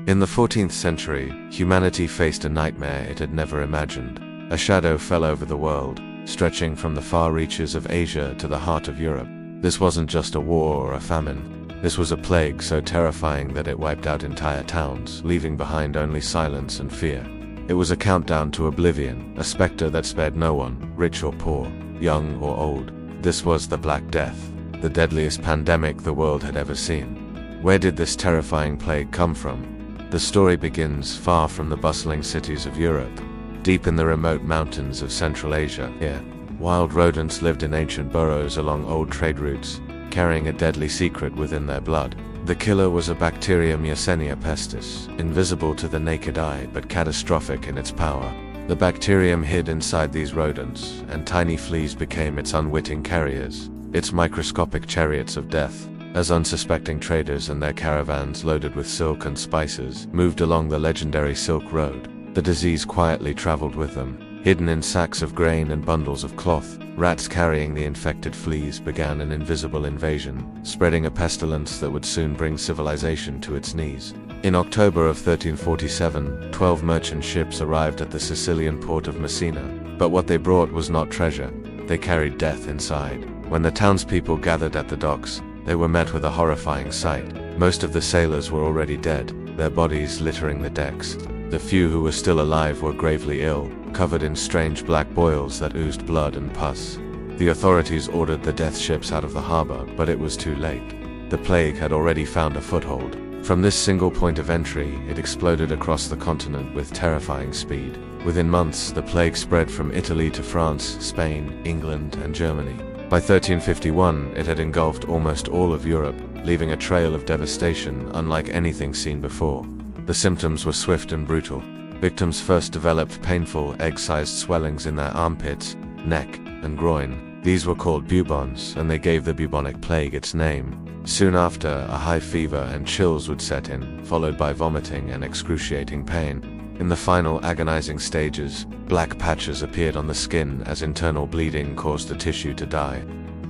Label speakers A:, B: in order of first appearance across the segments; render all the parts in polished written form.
A: In the 14th century, humanity faced a nightmare it had never imagined. A shadow fell over the world, stretching from the far reaches of Asia to the heart of Europe. This wasn't just a war or a famine. This was a plague so terrifying that it wiped out entire towns, leaving behind only silence and fear. It was a countdown to oblivion, a specter that spared no one, rich or poor, young or old. This was the Black Death, the deadliest pandemic the world had ever seen. Where did this terrifying plague come from? The story begins far from the bustling cities of Europe, deep in the remote mountains of Central Asia. Here, wild rodents lived in ancient burrows along old trade routes, carrying a deadly secret within their blood. The killer was a bacterium Yersinia pestis, invisible to the naked eye but catastrophic in its power. The bacterium hid inside these rodents, and tiny fleas became its unwitting carriers, its microscopic chariots of death. As unsuspecting traders and their caravans loaded with silk and spices moved along the legendary Silk Road, the disease quietly traveled with them. Hidden in sacks of grain and bundles of cloth, rats carrying the infected fleas began an invisible invasion, spreading a pestilence that would soon bring civilization to its knees. In October of 1347, 12 merchant ships arrived at the Sicilian port of Messina, but what they brought was not treasure. They carried death inside. When the townspeople gathered at the docks, they were met with a horrifying sight. Most of the sailors were already dead, their bodies littering the decks. The few who were still alive were gravely ill, covered in strange black boils that oozed blood and pus. The authorities ordered the death ships out of the harbor, but it was too late. The plague had already found a foothold. From this single point of entry, it exploded across the continent with terrifying speed. Within months, the plague spread from Italy to France, Spain, England, and Germany. By 1351, it had engulfed almost all of Europe, leaving a trail of devastation unlike anything seen before. The symptoms were swift and brutal. Victims first developed painful, egg-sized swellings in their armpits, neck, and groin. These were called bubons, and they gave the bubonic plague its name. Soon after, a high fever and chills would set in, followed by vomiting and excruciating pain. In the final agonizing stages, black patches appeared on the skin as internal bleeding caused the tissue to die.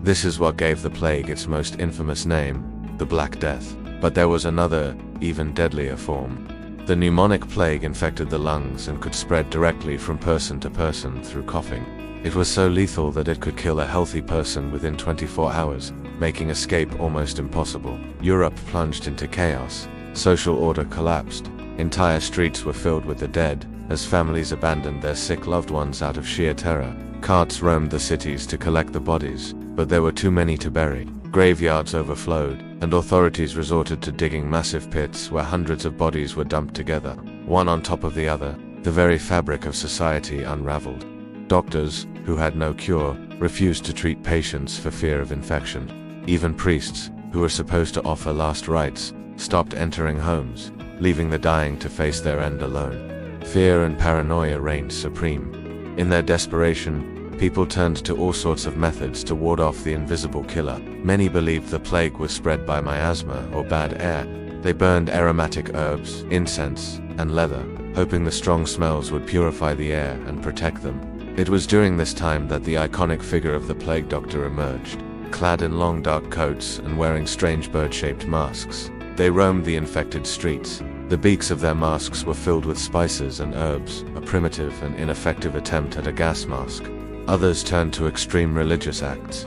A: This is what gave the plague its most infamous name, the Black Death. But there was another, even deadlier form. The pneumonic plague infected the lungs and could spread directly from person to person through coughing. It was so lethal that it could kill a healthy person within 24 hours, making escape almost impossible. Europe plunged into chaos. Social order collapsed. Entire streets were filled with the dead, as families abandoned their sick loved ones out of sheer terror. Carts roamed the cities to collect the bodies, but there were too many to bury. Graveyards overflowed, and authorities resorted to digging massive pits where hundreds of bodies were dumped together, one on top of the other. The very fabric of society unraveled. Doctors, who had no cure, refused to treat patients for fear of infection. Even priests, who were supposed to offer last rites, stopped entering homes, leaving the dying to face their end alone. Fear and paranoia reigned supreme. In their desperation, people turned to all sorts of methods to ward off the invisible killer. Many believed the plague was spread by miasma or bad air. They burned aromatic herbs, incense, and leather, hoping the strong smells would purify the air and protect them. It was during this time that the iconic figure of the plague doctor emerged. Clad in long dark coats and wearing strange bird-shaped masks, they roamed the infected streets. The beaks of their masks were filled with spices and herbs, a primitive and ineffective attempt at a gas mask. Others turned to extreme religious acts.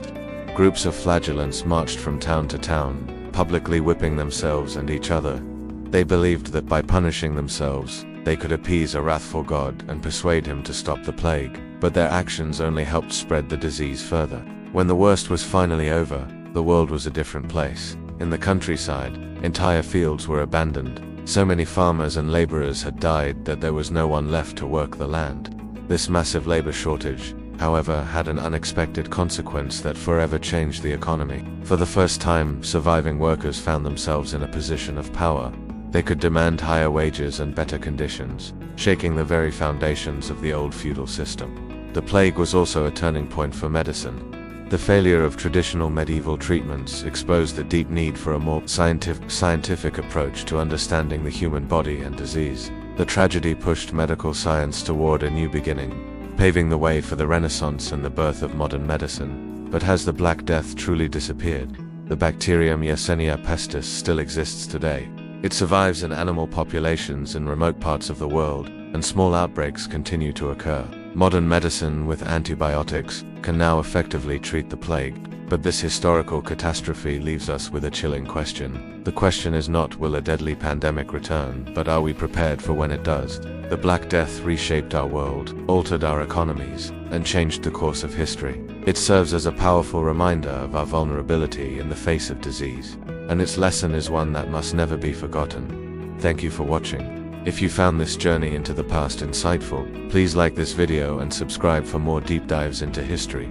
A: Groups of flagellants marched from town to town, publicly whipping themselves and each other. They believed that by punishing themselves, they could appease a wrathful god and persuade him to stop the plague, but their actions only helped spread the disease further. When the worst was finally over, the world was a different place. In the countryside, entire fields were abandoned. So many farmers and laborers had died that there was no one left to work the land. This massive labor shortage, however, had an unexpected consequence that forever changed the economy. For the first time, surviving workers found themselves in a position of power. They could demand higher wages and better conditions, shaking the very foundations of the old feudal system. The plague was also a turning point for medicine. The failure of traditional medieval treatments exposed the deep need for a more scientific approach to understanding the human body and disease. The tragedy pushed medical science toward a new beginning, paving the way for the Renaissance and the birth of modern medicine. But has the Black Death truly disappeared? The bacterium Yersinia pestis still exists today, It survives in animal populations in remote parts of the world, and small outbreaks continue to occur. Modern medicine with antibiotics can now effectively treat the plague, but this historical catastrophe leaves us with a chilling question. The question is not, will a deadly pandemic return, but are we prepared for when it does? The Black Death reshaped our world, altered our economies, and changed the course of history. It serves as a powerful reminder of our vulnerability in the face of disease, and its lesson is one that must never be forgotten. Thank you for watching. If you found this journey into the past insightful, please like this video and subscribe for more deep dives into history.